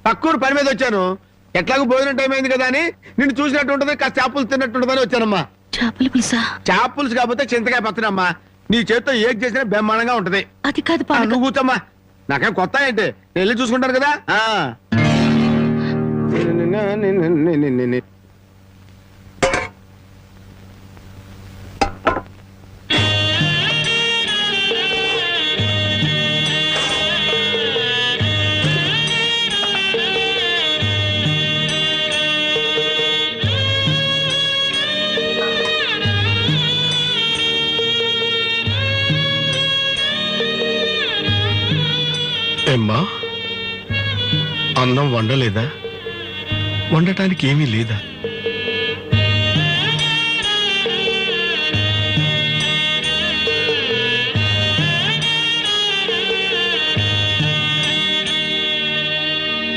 పక్కూరు పని మీద వచ్చాను. ఎట్లాగో భోజనం టైం అయింది కదా అని నిన్ను చూసినట్టు ఉంటది, కాస్త చేపలు తిన్నట్టుంటదని వచ్చానమ్మా. చేపల పులుసా? చేప పులుసు కాకపోతే చింతకాయ పచ్చడమ్మా. నీ చేతితో ఏం చేసినా బ్రహ్మాండంగా ఉంటది. అది కాదు పానకం. నువ్వు కూర్చోమ్మా, నాకేం కొత్త ఏంటి, నేను వెళ్ళి చూసుకుంటాను కదా. ఏమ్మా, అన్నం వండలేదా? వండటానికి ఏమీ లేదా?